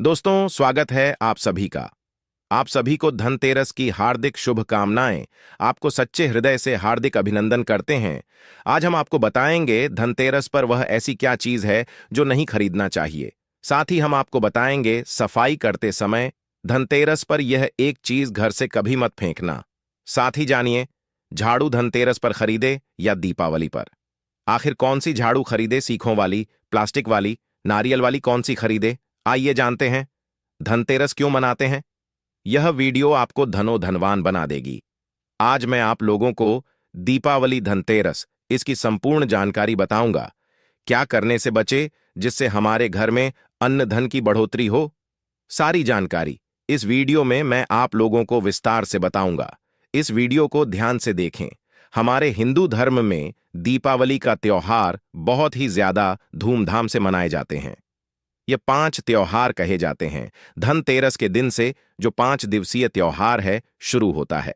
दोस्तों, स्वागत है आप सभी का। आप सभी को धनतेरस की हार्दिक शुभकामनाएं। आपको सच्चे हृदय से हार्दिक अभिनंदन करते हैं। आज हम आपको बताएंगे धनतेरस पर वह ऐसी क्या चीज है जो नहीं खरीदना चाहिए। साथ ही हम आपको बताएंगे सफाई करते समय धनतेरस पर यह एक चीज घर से कभी मत फेंकना। साथ ही जानिए, झाड़ू धनतेरस पर खरीदे या दीपावली पर। आखिर कौन सी झाड़ू खरीदे, सीखों वाली, प्लास्टिक वाली, नारियल वाली, कौन सी खरीदे? आइए जानते हैं धनतेरस क्यों मनाते हैं। यह वीडियो आपको धनवान बना देगी। आज मैं आप लोगों को दीपावली, धनतेरस, इसकी संपूर्ण जानकारी बताऊंगा। क्या करने से बचे जिससे हमारे घर में अन्न धन की बढ़ोतरी हो। सारी जानकारी इस वीडियो में मैं आप लोगों को विस्तार से बताऊंगा। इस वीडियो को ध्यान से देखें। हमारे हिंदू धर्म में दीपावली का त्योहार बहुत ही ज्यादा धूमधाम से मनाए जाते हैं। ये 5 त्योहार कहे जाते हैं। धनतेरस के दिन से जो 5 दिवसीय त्योहार है शुरू होता है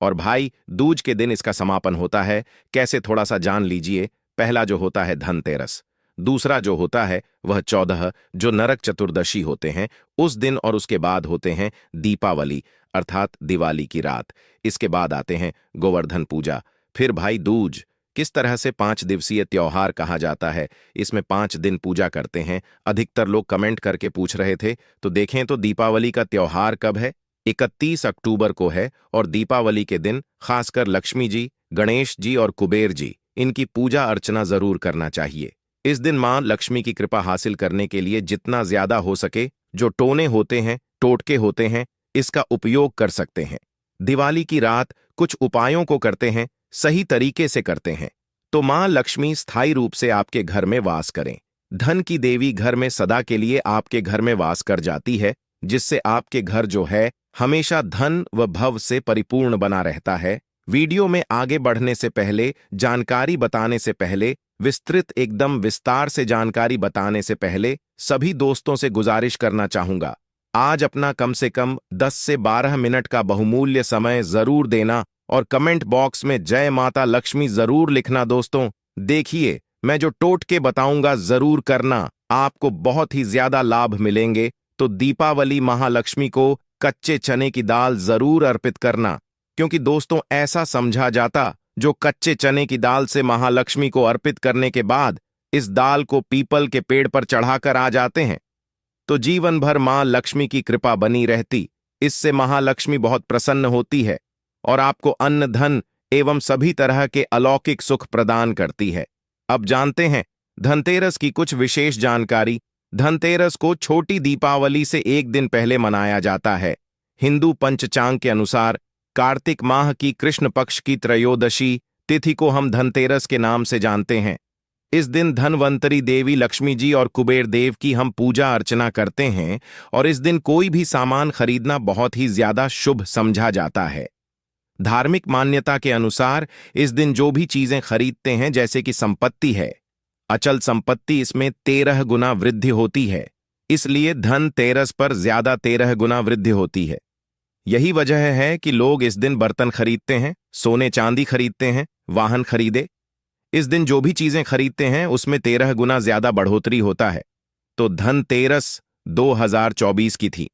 और भाई दूज के दिन इसका समापन होता है। कैसे, थोड़ा सा जान लीजिए। पहला जो होता है धनतेरस, दूसरा जो होता है वह 14 जो नरक चतुर्दशी होते हैं उस दिन, और उसके बाद होते हैं दीपावली अर्थात दिवाली की रात। इसके बाद आते हैं गोवर्धन पूजा, फिर भाई दूज। किस तरह से 5 दिवसीय त्योहार कहा जाता है, इसमें 5 दिन पूजा करते हैं। अधिकतर लोग कमेंट करके पूछ रहे थे, तो देखें तो दीपावली का त्योहार कब है? 31 अक्टूबर को है। और दीपावली के दिन खासकर लक्ष्मी जी, गणेश जी और कुबेर जी, इनकी पूजा अर्चना जरूर करना चाहिए। इस दिन मां लक्ष्मी की कृपा हासिल करने के लिए जितना ज्यादा हो सके जो टोने होते हैं, टोटके होते हैं, इसका उपयोग कर सकते हैं। दिवाली की रात कुछ उपायों को करते हैं, सही तरीके से करते हैं तो मां लक्ष्मी स्थायी रूप से आपके घर में वास करें। धन की देवी घर में सदा के लिए आपके घर में वास कर जाती है, जिससे आपके घर जो है हमेशा धन व भव से परिपूर्ण बना रहता है। वीडियो में आगे बढ़ने से पहले, जानकारी बताने से पहले, विस्तृत एकदम विस्तार से जानकारी बताने से पहले सभी दोस्तों से गुजारिश करना चाहूंगा, आज अपना कम से कम 10 से 12 मिनट का बहुमूल्य समय जरूर देना और कमेंट बॉक्स में जय माता लक्ष्मी जरूर लिखना। दोस्तों देखिए, मैं जो टोटके बताऊंगा जरूर करना, आपको बहुत ही ज्यादा लाभ मिलेंगे। तो दीपावली महालक्ष्मी को कच्चे चने की दाल जरूर अर्पित करना, क्योंकि दोस्तों ऐसा समझा जाता जो कच्चे चने की दाल से महालक्ष्मी को अर्पित करने के बाद इस दाल को पीपल के पेड़ पर चढ़ाकर आ जाते हैं तो जीवन भर मां लक्ष्मी की कृपा बनी रहती। इससे महालक्ष्मी बहुत प्रसन्न होती है और आपको अन्न धन एवं सभी तरह के अलौकिक सुख प्रदान करती है। अब जानते हैं धनतेरस की कुछ विशेष जानकारी। धनतेरस को छोटी दीपावली से एक दिन पहले मनाया जाता है। हिंदू पंचांग के अनुसार कार्तिक माह की कृष्ण पक्ष की त्रयोदशी तिथि को हम धनतेरस के नाम से जानते हैं। इस दिन धनवंतरी देवी लक्ष्मी जी और कुबेर देव की हम पूजा अर्चना करते हैं और इस दिन कोई भी सामान खरीदना बहुत ही ज्यादा शुभ समझा जाता है। धार्मिक मान्यता के अनुसार इस दिन जो भी चीजें खरीदते हैं, जैसे कि संपत्ति है, अचल संपत्ति, इसमें 13 गुना वृद्धि होती है। इसलिए धनतेरस पर ज्यादा 13 गुना वृद्धि होती है। यही वजह है कि लोग इस दिन बर्तन खरीदते हैं, सोने चांदी खरीदते हैं, वाहन खरीदे। इस दिन जो भी चीजें खरीदते हैं उसमें 13 गुना ज्यादा बढ़ोतरी होता है। तो धनतेरस 2024 की थी।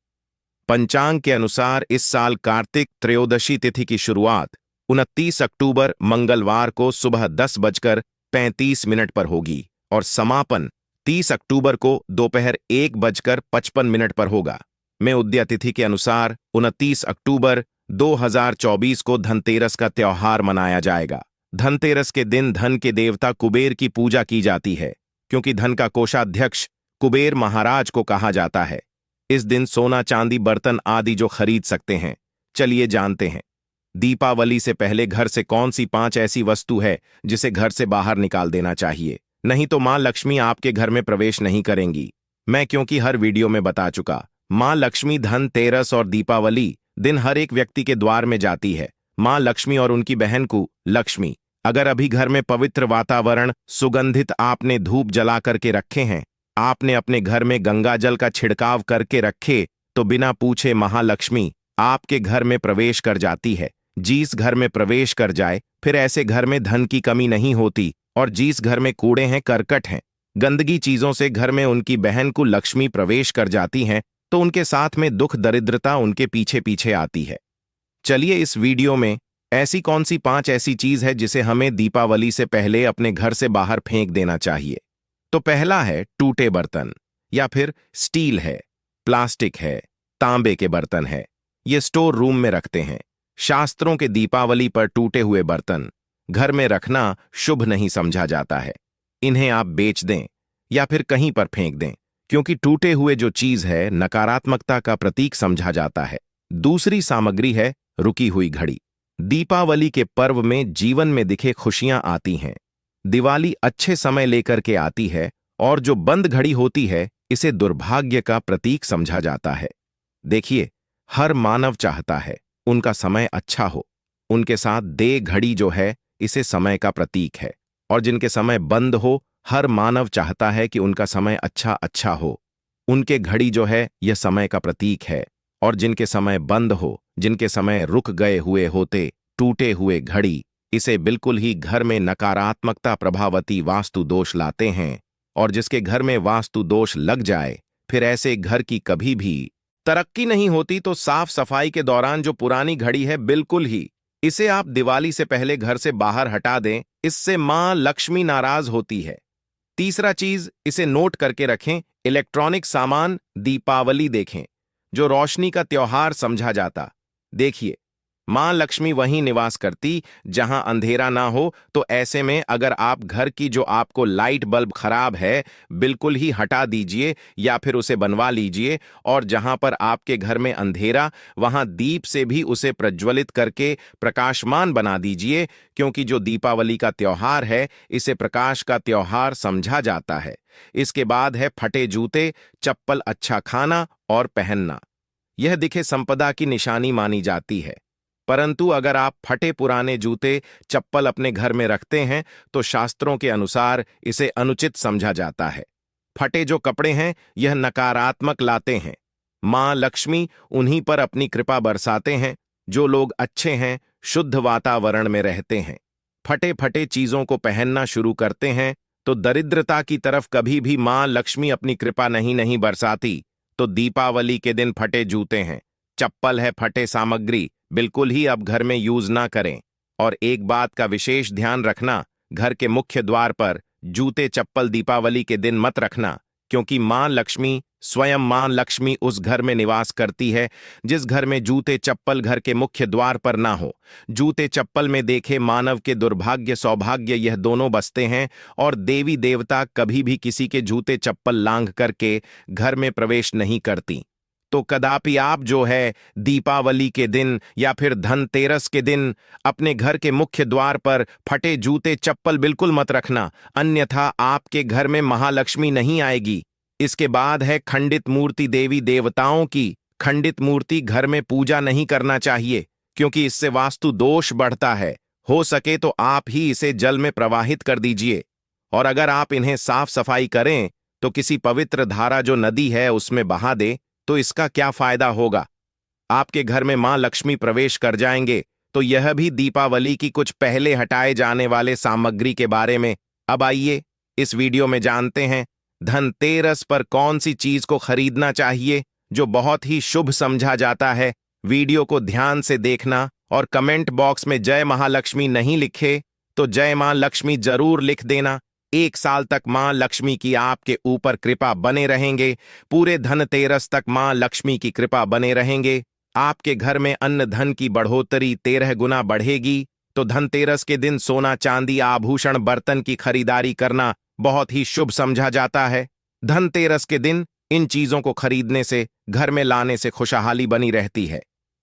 पंचांग के अनुसार इस साल कार्तिक त्रयोदशी तिथि की शुरुआत 29 अक्टूबर मंगलवार को सुबह 10:35 पर होगी और समापन 30 अक्टूबर को दोपहर 1:55 पर होगा। में उदया तिथि के अनुसार 29 अक्टूबर 2024 को धनतेरस का त्योहार मनाया जाएगा। धनतेरस के दिन धन के देवता कुबेर की पूजा की जाती है, क्योंकि धन का कोषाध्यक्ष कुबेर महाराज को कहा जाता है। इस दिन सोना चांदी बर्तन आदि जो खरीद सकते हैं। चलिए जानते हैं दीपावली से पहले घर से कौन सी 5 ऐसी वस्तु है जिसे घर से बाहर निकाल देना चाहिए, नहीं तो मां लक्ष्मी आपके घर में प्रवेश नहीं करेंगी। मैं क्योंकि हर वीडियो में बता चुका, मां लक्ष्मी धनतेरस और दीपावली दिन हर एक व्यक्ति के द्वार में जाती है। मां लक्ष्मी और उनकी बहन को लक्ष्मी, अगर अभी घर में पवित्र वातावरण, सुगंधित आपने धूप जला करके रखे हैं, आपने अपने घर में गंगा जल का छिड़काव करके रखे, तो बिना पूछे महालक्ष्मी आपके घर में प्रवेश कर जाती है। जिस घर में प्रवेश कर जाए फिर ऐसे घर में धन की कमी नहीं होती, और जिस घर में कूड़े हैं, करकट हैं, गंदगी चीजों से घर में उनकी बहन को लक्ष्मी प्रवेश कर जाती हैं तो उनके साथ में दुख दरिद्रता उनके पीछे पीछे आती है। चलिए इस वीडियो में ऐसी कौन सी 5 ऐसी चीज है जिसे हमें दीपावली से पहले अपने घर से बाहर फेंक देना चाहिए। तो पहला है टूटे बर्तन, या फिर स्टील है, प्लास्टिक है, तांबे के बर्तन है। ये स्टोर रूम में रखते हैं। शास्त्रों के दीपावली पर टूटे हुए बर्तन घर में रखना शुभ नहीं समझा जाता है। इन्हें आप बेच दें या फिर कहीं पर फेंक दें, क्योंकि टूटे हुए जो चीज है नकारात्मकता का प्रतीक समझा जाता है। दूसरी सामग्री है रुकी हुई घड़ी। दीपावली के पर्व में जीवन में दिखे खुशियां आती हैं। दिवाली अच्छे समय लेकर के आती है, और जो बंद घड़ी होती है इसे दुर्भाग्य का प्रतीक समझा जाता है। देखिए, हर मानव चाहता है उनका समय अच्छा हो। उनके साथ दे घड़ी जो है इसे समय का प्रतीक है, और जिनके समय बंद हो हर मानव चाहता है कि उनका समय अच्छा अच्छा हो। उनके घड़ी जो है यह समय का प्रतीक है, और जिनके समय बंद हो, जिनके समय रुक गए हुए होते, टूटे हुए घड़ी, इसे बिल्कुल ही घर में नकारात्मकता प्रभावती वास्तु दोष लाते हैं। और जिसके घर में वास्तु दोष लग जाए फिर ऐसे घर की कभी भी तरक्की नहीं होती। तो साफ सफाई के दौरान जो पुरानी घड़ी है बिल्कुल ही इसे आप दिवाली से पहले घर से बाहर हटा दें, इससे मां लक्ष्मी नाराज होती है। तीसरा चीज, इसे नोट करके रखें, इलेक्ट्रॉनिक सामान दीपावली देखें जो रोशनी का त्योहार समझा जाता। देखिए, मां लक्ष्मी वहीं निवास करती जहां अंधेरा ना हो। तो ऐसे में अगर आप घर की जो आपको लाइट बल्ब खराब है बिल्कुल ही हटा दीजिए या फिर उसे बनवा लीजिए, और जहां पर आपके घर में अंधेरा वहां दीप से भी उसे प्रज्वलित करके प्रकाशमान बना दीजिए, क्योंकि जो दीपावली का त्योहार है इसे प्रकाश का त्योहार समझा जाता है। इसके बाद है फटे जूते, चप्पल अच्छा खाना और पहनना। यह दिखे संपदा की निशानी मानी जाती है, परंतु अगर आप फटे पुराने जूते चप्पल अपने घर में रखते हैं तो शास्त्रों के अनुसार इसे अनुचित समझा जाता है। फटे जो कपड़े हैं यह नकारात्मक लाते हैं। मां लक्ष्मी उन्हीं पर अपनी कृपा बरसाते हैं जो लोग अच्छे हैं, शुद्ध वातावरण में रहते हैं। फटे फटे चीजों को पहनना शुरू करते हैं तो दरिद्रता की तरफ कभी भी मां लक्ष्मी अपनी कृपा नहीं बरसाती। तो दीपावली के दिन फटे जूते हैं, चप्पल है, फटे सामग्री बिल्कुल ही अब घर में यूज ना करें। और एक बात का विशेष ध्यान रखना, घर के मुख्य द्वार पर जूते चप्पल दीपावली के दिन मत रखना, क्योंकि मां लक्ष्मी स्वयं मां लक्ष्मी उस घर में निवास करती है जिस घर में जूते चप्पल घर के मुख्य द्वार पर ना हो। जूते चप्पल में देखे मानव के दुर्भाग्य सौभाग्य यह दोनों बसते हैं, और देवी देवता कभी भी किसी के जूते चप्पल लांघ करके घर में प्रवेश नहीं करती। तो कदापि आप जो है दीपावली के दिन या फिर धनतेरस के दिन अपने घर के मुख्य द्वार पर फटे जूते चप्पल बिल्कुल मत रखना, अन्यथा आपके घर में महालक्ष्मी नहीं आएगी। इसके बाद है खंडित मूर्ति देवी देवताओं की। खंडित मूर्ति घर में पूजा नहीं करना चाहिए, क्योंकि इससे वास्तु दोष बढ़ता है। हो सके तो आप ही इसे जल में प्रवाहित कर दीजिए, और अगर आप इन्हें साफ सफाई करें तो किसी पवित्र धारा जो नदी है उसमें बहा दे तो इसका क्या फायदा होगा। आपके घर में मां लक्ष्मी प्रवेश कर जाएंगे। तो यह भी दीपावली की कुछ पहले हटाए जाने वाले सामग्री के बारे में। अब आइए इस वीडियो में जानते हैं धनतेरस पर कौन सी चीज को खरीदना चाहिए जो बहुत ही शुभ समझा जाता है। वीडियो को ध्यान से देखना, और कमेंट बॉक्स में जय महालक्ष्मी नहीं लिखे तो जय मां लक्ष्मी जरूर लिख देना। 1 साल तक मां लक्ष्मी की आपके ऊपर कृपा बने रहेंगे। पूरे धनतेरस तक मां लक्ष्मी की कृपा बने रहेंगे। आपके घर में अन्न धन की बढ़ोतरी 13 गुना बढ़ेगी। तो धनतेरस के दिन सोना चांदी आभूषण बर्तन की खरीदारी करना बहुत ही शुभ समझा जाता है। धनतेरस के दिन इन चीजों को खरीदने से, घर में लाने से खुशहाली बनी रहती है।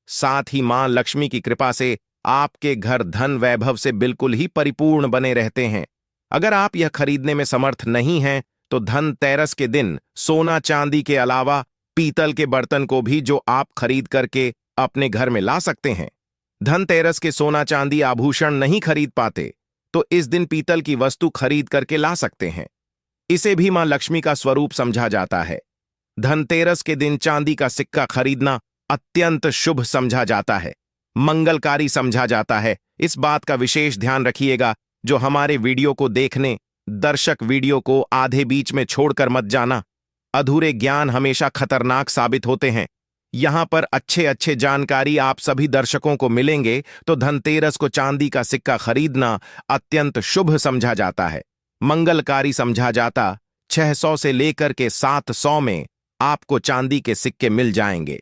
साथ ही मां लक्ष्मी की कृपा से आपके घर धन वैभव से बिल्कुल ही परिपूर्ण बने रहते हैं। अगर आप यह खरीदने में समर्थ नहीं हैं तो धनतेरस के दिन सोना चांदी के अलावा पीतल के बर्तन को भी जो आप खरीद करके अपने घर में ला सकते हैं। धनतेरस के सोना चांदी आभूषण नहीं खरीद पाते तो इस दिन पीतल की वस्तु खरीद करके ला सकते हैं। इसे भी मां लक्ष्मी का स्वरूप समझा जाता है। धनतेरस के दिन चांदी का सिक्का खरीदना अत्यंत शुभ समझा जाता है, मंगलकारी समझा जाता है। इस बात का विशेष ध्यान रखिएगा। जो हमारे वीडियो को देखने दर्शक वीडियो को आधे बीच में छोड़कर मत जाना। अधूरे ज्ञान हमेशा खतरनाक साबित होते हैं। यहां पर अच्छे अच्छे जानकारी आप सभी दर्शकों को मिलेंगे। तो धनतेरस को चांदी का सिक्का खरीदना अत्यंत शुभ समझा जाता है, मंगलकारी समझा जाता। 600 से लेकर के 700 में आपको चांदी के सिक्के मिल जाएंगे।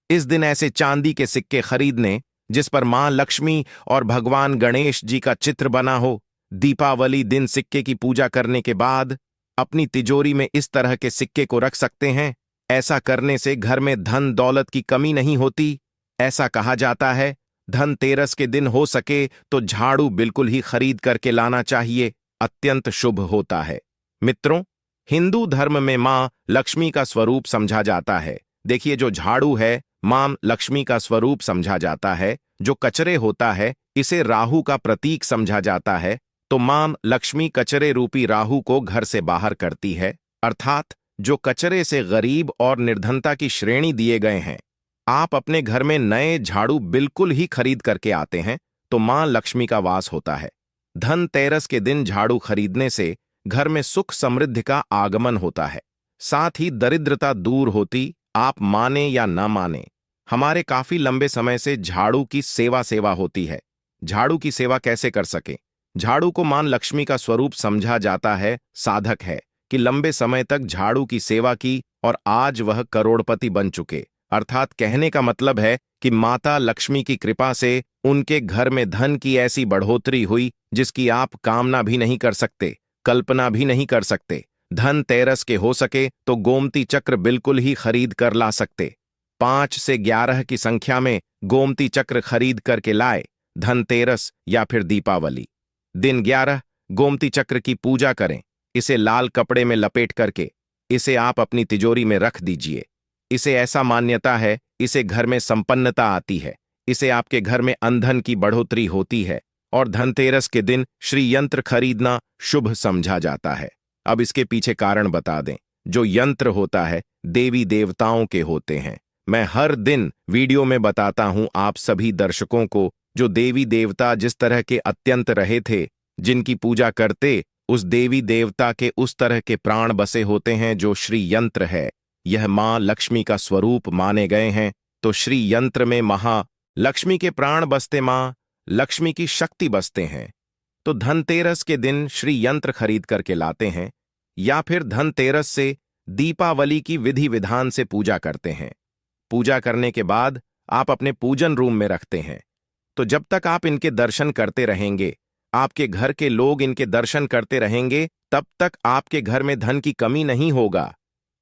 इस दिन ऐसे चांदी के सिक्के खरीदने जिस पर मां लक्ष्मी और भगवान गणेश जी का चित्र बना हो। दीपावली दिन सिक्के की पूजा करने के बाद अपनी तिजोरी में इस तरह के सिक्के को रख सकते हैं। ऐसा करने से घर में धन दौलत की कमी नहीं होती। ऐसा कहा जाता है धनतेरस के दिन हो सके तो झाड़ू बिल्कुल ही खरीद करके लाना चाहिए, अत्यंत शुभ होता है। मित्रों, हिंदू धर्म में मां लक्ष्मी का स्वरूप समझा जाता है। देखिए, जो झाड़ू है मां लक्ष्मी का स्वरूप समझा जाता है। जो कचरे होता है इसे राहु का प्रतीक समझा जाता है। तो मां लक्ष्मी कचरे रूपी राहु को घर से बाहर करती है, अर्थात जो कचरे से गरीब और निर्धनता की श्रेणी दिए गए हैं। आप अपने घर में नए झाड़ू बिल्कुल ही खरीद करके आते हैं तो मां लक्ष्मी का वास होता है। धनतेरस के दिन झाड़ू खरीदने से घर में सुख समृद्धि का आगमन होता है, साथ ही दरिद्रता दूर होती। आप माने या ना माने, हमारे काफी लंबे समय से झाड़ू की सेवा होती है। झाड़ू की सेवा कैसे कर सके? झाड़ू को मां लक्ष्मी का स्वरूप समझा जाता है, साधक है कि लंबे समय तक झाड़ू की सेवा की और आज वह करोड़पति बन चुके। अर्थात कहने का मतलब है कि माता लक्ष्मी की कृपा से उनके घर में धन की ऐसी बढ़ोतरी हुई जिसकी आप कामना भी नहीं कर सकते, कल्पना भी नहीं कर सकते। धनतेरस के हो सके तो गोमती चक्र बिल्कुल ही खरीद कर ला सकते। 5 से 11 की संख्या में गोमती चक्र खरीद करके लाए। धनतेरस या फिर दीपावली दिन 11 गोमती चक्र की पूजा करें। इसे लाल कपड़े में लपेट करके इसे आप अपनी तिजोरी में रख दीजिए। इसे ऐसा मान्यता है, इसे घर में संपन्नता आती है, इसे आपके घर में अंधन की बढ़ोतरी होती है और धनतेरस के दिन श्री यंत्र खरीदना शुभ समझा जाता है। अब इसके पीछे कारण बता दें। जो यंत्र होता है देवी देवताओं के होते हैं। मैं हर दिन वीडियो में बताता हूं आप सभी दर्शकों को, जो देवी देवता जिस तरह के अत्यंत रहे थे, जिनकी पूजा करते उस देवी देवता के उस तरह के प्राण बसे होते हैं जो श्री यंत्र है। यह मां लक्ष्मी का स्वरूप माने गए हैं। तो श्री यंत्र में महालक्ष्मी के प्राण बसते, मां लक्ष्मी की शक्ति बसते हैं। तो धनतेरस के दिन श्री यंत्र खरीद करके लाते हैं या फिर धनतेरस से दीपावली की विधि विधान से पूजा करते हैं। पूजा करने के बाद आप अपने पूजन रूम में रखते हैं। तो जब तक आप इनके दर्शन करते रहेंगे, आपके घर के लोग इनके दर्शन करते रहेंगे, तब तक आपके घर में धन की कमी नहीं होगा।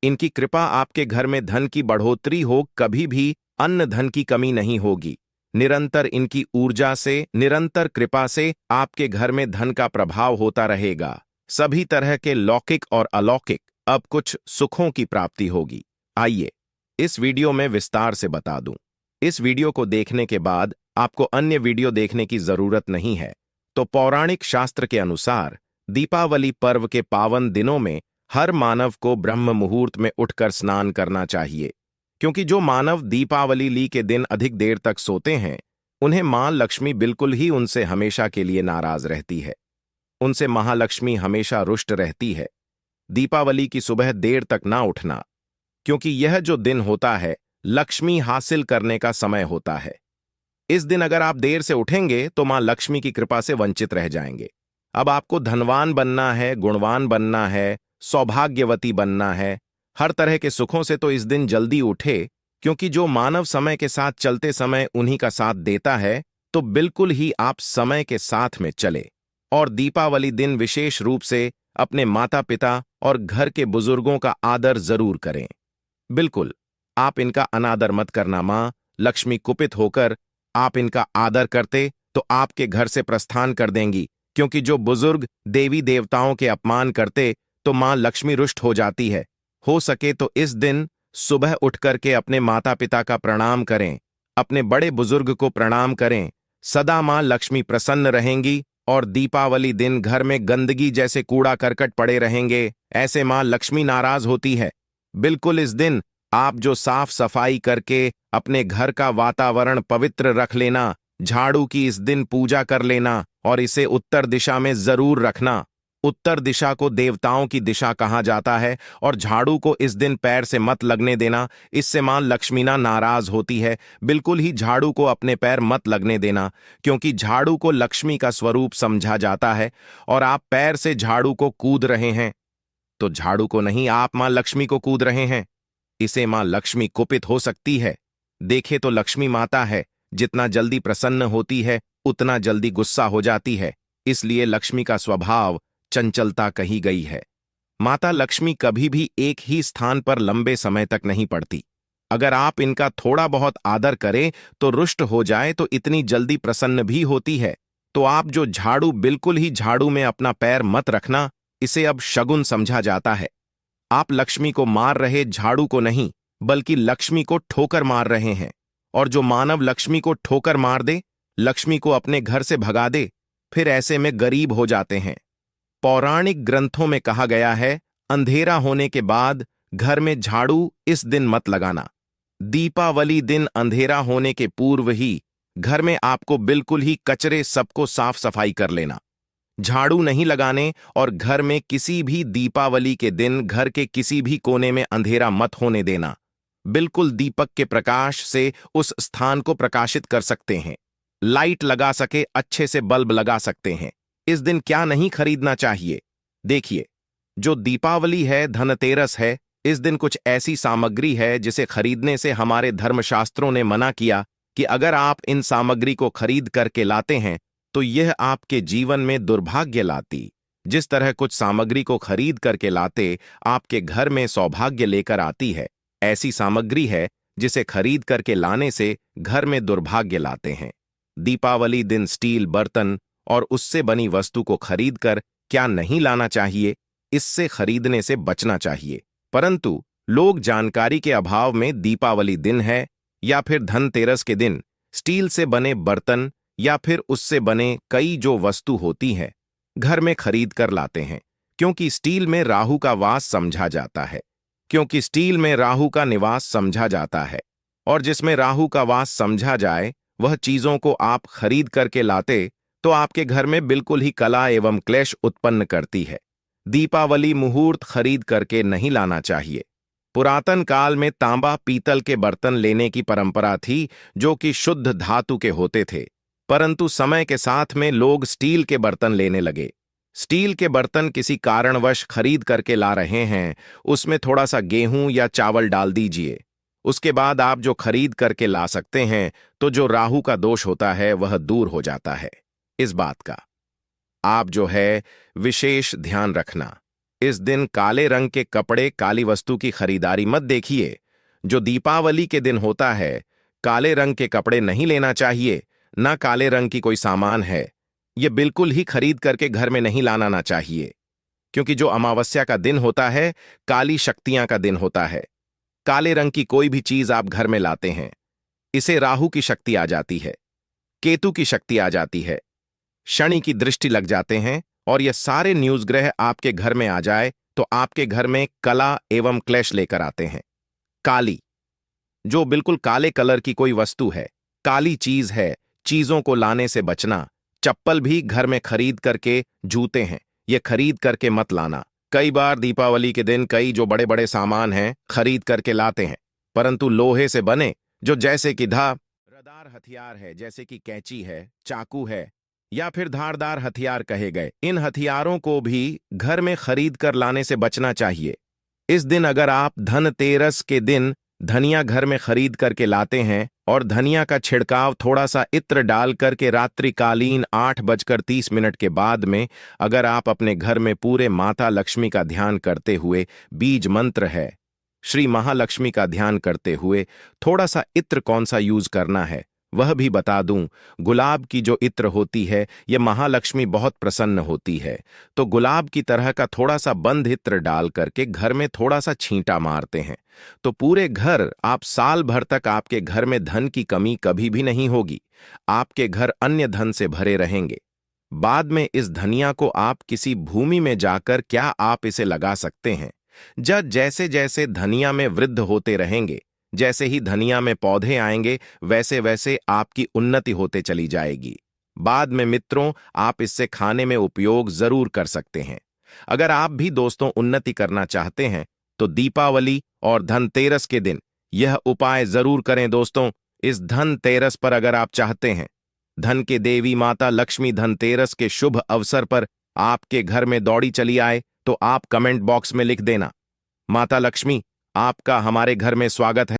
इनकी कृपा आपके घर में धन की बढ़ोतरी हो, कभी भी अन्न धन की कमी नहीं होगी। निरंतर इनकी ऊर्जा से, निरंतर कृपा से आपके घर में धन का प्रभाव होता रहेगा। सभी तरह के लौकिक और अलौकिक अब कुछ सुखों की प्राप्ति होगी। आइए इस वीडियो में विस्तार से बता दूं। इस वीडियो को देखने के बाद आपको अन्य वीडियो देखने की जरूरत नहीं है। तो पौराणिक शास्त्र के अनुसार दीपावली पर्व के पावन दिनों में हर मानव को ब्रह्म मुहूर्त में उठकर स्नान करना चाहिए, क्योंकि जो मानव दीपावली के दिन अधिक देर तक सोते हैं, उन्हें मां लक्ष्मी बिल्कुल ही उनसे हमेशा के लिए नाराज रहती है। उनसे महालक्ष्मी हमेशा रुष्ट रहती है। दीपावली की सुबह देर तक ना उठना, क्योंकि यह जो दिन होता है लक्ष्मी हासिल करने का समय होता है। इस दिन अगर आप देर से उठेंगे तो मां लक्ष्मी की कृपा से वंचित रह जाएंगे। अब आपको धनवान बनना है, गुणवान बनना है, सौभाग्यवती बनना है, हर तरह के सुखों से, तो इस दिन जल्दी उठे, क्योंकि जो मानव समय के साथ चलते समय उन्हीं का साथ देता है। तो बिल्कुल ही आप समय के साथ में चले और दीपावली दिन विशेष रूप से अपने माता पिता और घर के बुजुर्गों का आदर जरूर करें। बिल्कुल आप इनका अनादर मत करना। मां लक्ष्मी कुपित होकर आप इनका आदर करते तो आपके घर से प्रस्थान कर देंगी, क्योंकि जो बुजुर्ग देवी देवताओं के अपमान करते तो मां लक्ष्मी रुष्ट हो जाती है। हो सके तो इस दिन सुबह उठ करके अपने माता पिता का प्रणाम करें, अपने बड़े बुजुर्ग को प्रणाम करें। सदा मां लक्ष्मी प्रसन्न रहेंगी और दीपावली दिन घर में गंदगी जैसे कूड़ा करकट पड़े रहेंगे, ऐसे मां लक्ष्मी नाराज होती है। बिल्कुल इस दिन आप जो साफ सफाई करके अपने घर का वातावरण पवित्र रख लेना, झाड़ू की इस दिन पूजा कर लेना और इसे उत्तर दिशा में जरूर रखना। उत्तर दिशा को देवताओं की दिशा कहा जाता है और झाड़ू को इस दिन पैर से मत लगने देना, इससे मां लक्ष्मी ना नाराज होती है। बिल्कुल ही झाड़ू को अपने पैर मत लगने देना, क्योंकि झाड़ू को लक्ष्मी का स्वरूप समझा जाता है और आप पैर से झाड़ू को कूद रहे हैं तो झाड़ू को नहीं, आप मां लक्ष्मी को कूद रहे हैं। इसे मां लक्ष्मी कुपित हो सकती है। देखे तो लक्ष्मी माता है, जितना जल्दी प्रसन्न होती है उतना जल्दी गुस्सा हो जाती है। इसलिए लक्ष्मी का स्वभाव चंचलता कही गई है। माता लक्ष्मी कभी भी एक ही स्थान पर लंबे समय तक नहीं पड़ती। अगर आप इनका थोड़ा बहुत आदर करें तो रुष्ट हो जाए तो इतनी जल्दी प्रसन्न भी होती है। तो आप जो झाड़ू, बिल्कुल ही झाड़ू में अपना पैर मत रखना, इसे अब शगुन समझा जाता है। आप लक्ष्मी को मार रहे, झाड़ू को नहीं, बल्कि लक्ष्मी को ठोकर मार रहे हैं। और जो मानव लक्ष्मी को ठोकर मार दे, लक्ष्मी को अपने घर से भगा दे, फिर ऐसे में गरीब हो जाते हैं। पौराणिक ग्रंथों में कहा गया है, अंधेरा होने के बाद घर में झाड़ू इस दिन मत लगाना। दीपावली दिन अंधेरा होने के पूर्व ही घर में आपको बिल्कुल ही कचरे सबको साफ सफाई कर लेना। झाड़ू नहीं लगाने और घर में किसी भी दीपावली के दिन घर के किसी भी कोने में अंधेरा मत होने देना। बिल्कुल दीपक के प्रकाश से उस स्थान को प्रकाशित कर सकते हैं। लाइट लगा सके अच्छे से बल्ब लगा सकते हैं। इस दिन क्या नहीं खरीदना चाहिए? देखिए, जो दीपावली है, धनतेरस है, इस दिन कुछ ऐसी सामग्री है जिसे खरीदने से हमारे धर्मशास्त्रों ने मना किया कि अगर आप इन सामग्री को खरीद करके लाते हैं तो यह आपके जीवन में दुर्भाग्य लाती। जिस तरह कुछ सामग्री को खरीद करके लाते आपके घर में सौभाग्य लेकर आती है, ऐसी सामग्री है जिसे खरीद करके लाने से घर में दुर्भाग्य लाते हैं। दीपावली दिन स्टील बर्तन और उससे बनी वस्तु को खरीदकर क्या नहीं लाना चाहिए, इससे खरीदने से बचना चाहिए। परंतु लोग जानकारी के अभाव में दीपावली दिन है या फिर धनतेरस के दिन स्टील से बने बर्तन या फिर उससे बने कई जो वस्तु होती है घर में खरीद कर लाते हैं, क्योंकि स्टील में राहु का वास समझा जाता है। क्योंकि स्टील में राहु का निवास समझा जाता है और जिसमें राहु का वास समझा जाए वह चीजों को आप खरीद करके लाते तो आपके घर में बिल्कुल ही कला एवं क्लेश उत्पन्न करती है। दीपावली मुहूर्त खरीद करके नहीं लाना चाहिए। पुरातन काल में तांबा पीतल के बर्तन लेने की परंपरा थी जो कि शुद्ध धातु के होते थे, परंतु समय के साथ में लोग स्टील के बर्तन लेने लगे। स्टील के बर्तन किसी कारणवश खरीद करके ला रहे हैं, उसमें थोड़ा सा गेहूं या चावल डाल दीजिए। उसके बाद आप जो खरीद करके ला सकते हैं तो जो राहु का दोष होता है वह दूर हो जाता है। इस बात का आप जो है विशेष ध्यान रखना। इस दिन काले रंग के कपड़े, काली वस्तु की खरीदारी मत देखिए। जो दीपावली के दिन होता है, काले रंग के कपड़े नहीं लेना चाहिए, ना काले रंग की कोई सामान है, ये बिल्कुल ही खरीद करके घर में नहीं लाना ना चाहिए। क्योंकि जो अमावस्या का दिन होता है, काली शक्तियां का दिन होता है। काले रंग की कोई भी चीज आप घर में लाते हैं, इसे राहु की शक्ति आ जाती है, केतु की शक्ति आ जाती है, शनि की दृष्टि लग जाते हैं और ये सारे न्यूज ग्रह आपके घर में आ जाए तो आपके घर में कला एवं क्लेश लेकर आते हैं। काली, जो बिल्कुल काले कलर की कोई वस्तु है, काली चीज है, चीजों को लाने से बचना। चप्पल भी घर में खरीद करके, जूते हैं, ये खरीद करके मत लाना। कई बार दीपावली के दिन कई जो बड़े बड़े सामान हैं खरीद करके लाते हैं, परंतु लोहे से बने, जो जैसे कि धारदार हथियार है, जैसे कि कैंची है, चाकू है या फिर धारदार हथियार कहे गए, इन हथियारों को भी घर में खरीद कर लाने से बचना चाहिए। इस दिन अगर आप धनतेरस के दिन धनिया घर में खरीद करके लाते हैं और धनिया का छिड़काव थोड़ा सा इत्र डाल करके रात्रिकालीन 8:30 के बाद में अगर आप अपने घर में पूरे माता लक्ष्मी का ध्यान करते हुए, बीज मंत्र है श्री महालक्ष्मी का ध्यान करते हुए थोड़ा सा इत्र कौन सा यूज करना है वह भी बता दूं। गुलाब की जो इत्र होती है, यह महालक्ष्मी बहुत प्रसन्न होती है, तो गुलाब की तरह का थोड़ा सा बंद इत्र डाल करके घर में थोड़ा सा छींटा मारते हैं तो पूरे घर, आप साल भर तक आपके घर में धन की कमी कभी भी नहीं होगी। आपके घर अन्य धन से भरे रहेंगे। बाद में इस धनिया को आप किसी भूमि में जाकर क्या आप इसे लगा सकते हैं। जैसे जैसे धनिया में वृद्ध होते रहेंगे, जैसे ही धनिया में पौधे आएंगे, वैसे वैसे आपकी उन्नति होते चली जाएगी। बाद में मित्रों, आप इससे खाने में उपयोग जरूर कर सकते हैं। अगर आप भी दोस्तों उन्नति करना चाहते हैं तो दीपावली और धनतेरस के दिन यह उपाय जरूर करें दोस्तों। इस धनतेरस पर अगर आप चाहते हैं धन के देवी माता लक्ष्मी धनतेरस के शुभ अवसर पर आपके घर में दौड़ी चली आए तो आप कमेंट बॉक्स में लिख देना, माता लक्ष्मी आपका हमारे घर में स्वागत है।